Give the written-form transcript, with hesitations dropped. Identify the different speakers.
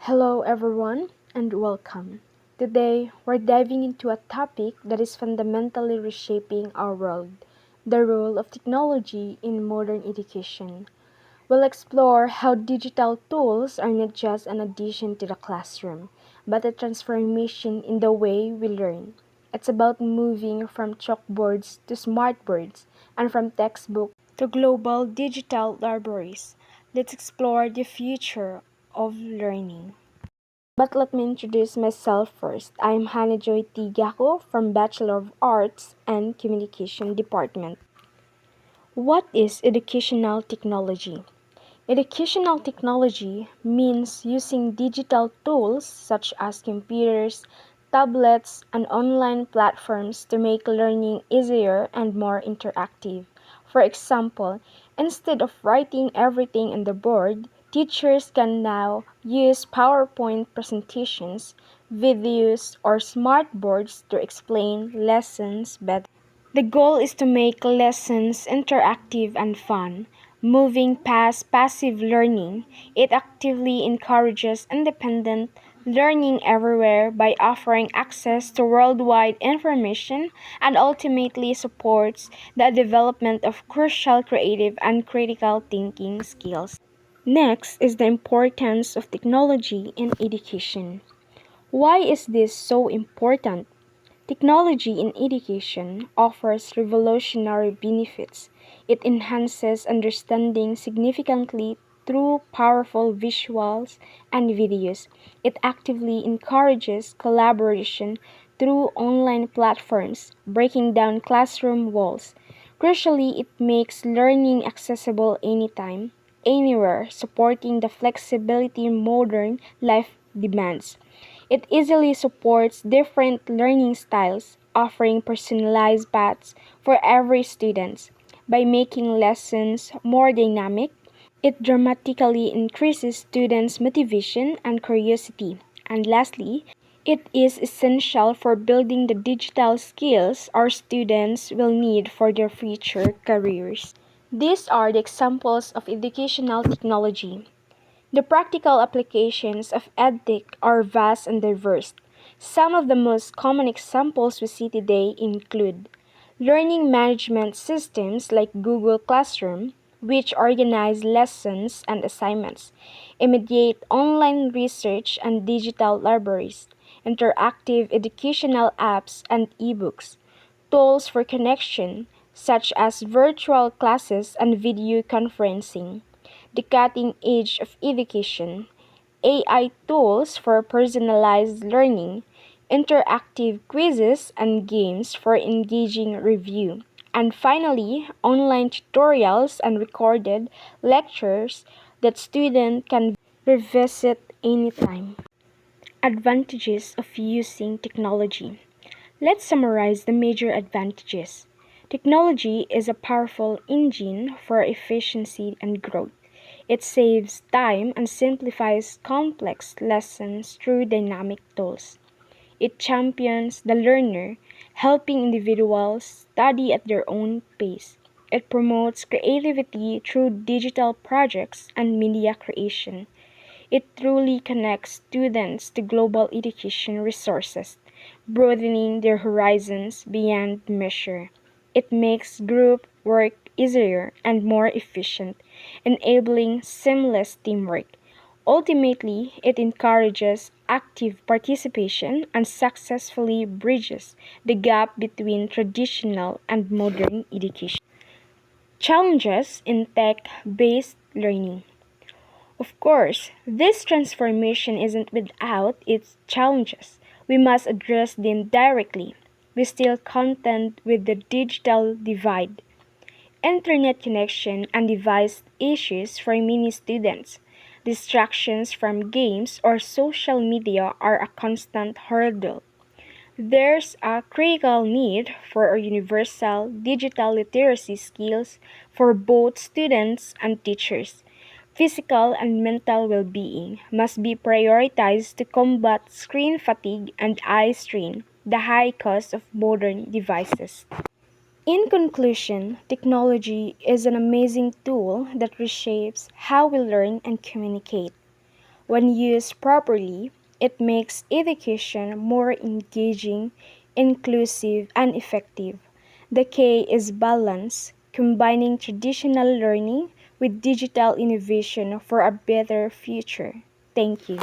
Speaker 1: Hello, everyone, and welcome. Today, we're diving into a topic that is fundamentally reshaping our world: the role of technology in modern education. We'll explore how digital tools are not just an addition to the classroom, but a transformation in the way we learn. It's about moving from chalkboards to smartboards and from textbooks to global digital libraries. Let's explore the future of learning. But let me introduce myself first. I'm Hanajoy T. Gako from Bachelor of Arts and Communication Department. What is educational technology? Educational technology means using digital tools such as computers, tablets, and online platforms to make learning easier and more interactive. For example, instead of writing everything on the board, teachers can now use PowerPoint presentations, videos, or smart boards to explain lessons better. The goal is to make lessons interactive and fun. Moving past passive learning, it actively encourages independent learning everywhere by offering access to worldwide information and ultimately supports the development of crucial creative and critical thinking skills. Next is the importance of technology in education. Why is this so important? Technology in education offers revolutionary benefits. It enhances understanding significantly through powerful visuals and videos. It actively encourages collaboration through online platforms, breaking down classroom walls. Crucially, it makes learning accessible anytime, anywhere, supporting the flexibility modern life demands. It easily supports different learning styles, offering personalized paths for every student. By making lessons more dynamic, it dramatically increases students' motivation and curiosity. And lastly, it is essential for building the digital skills our students will need for their future careers. These are the examples of educational technology. The practical applications of EdTech are vast and diverse. Some of the most common examples we see today include learning management systems like Google Classroom, which organize lessons and assignments, immediate online research and digital libraries, interactive educational apps and ebooks, tools for connection, such as virtual classes and video conferencing, the cutting edge of education, AI tools for personalized learning, interactive quizzes and games for engaging review, and finally, online tutorials and recorded lectures that students can revisit anytime. Advantages of using technology. Let's summarize the major advantages. Technology is a powerful engine for efficiency and growth. It saves time and simplifies complex lessons through dynamic tools. It champions the learner, helping individuals study at their own pace. It promotes creativity through digital projects and media creation. It truly connects students to global education resources, broadening their horizons beyond measure. It makes group work easier and more efficient, enabling seamless teamwork. Ultimately, it encourages active participation and successfully bridges the gap between traditional and modern education. Challenges in tech based learning. Of course, this transformation isn't without its challenges. We must address them directly. We still contend with the digital divide, internet connection, and device issues for many students. Distractions from games or social media are a constant hurdle. There's a critical need for universal digital literacy skills for both students and teachers. Physical and mental well being must be prioritized to combat screen fatigue and eye strain, the high cost of modern devices. In conclusion, technology is an amazing tool that reshapes how we learn and communicate. When used properly, it makes education more engaging, inclusive, and effective. The K is balance, combining traditional learning with digital innovation for a better future. Thank you.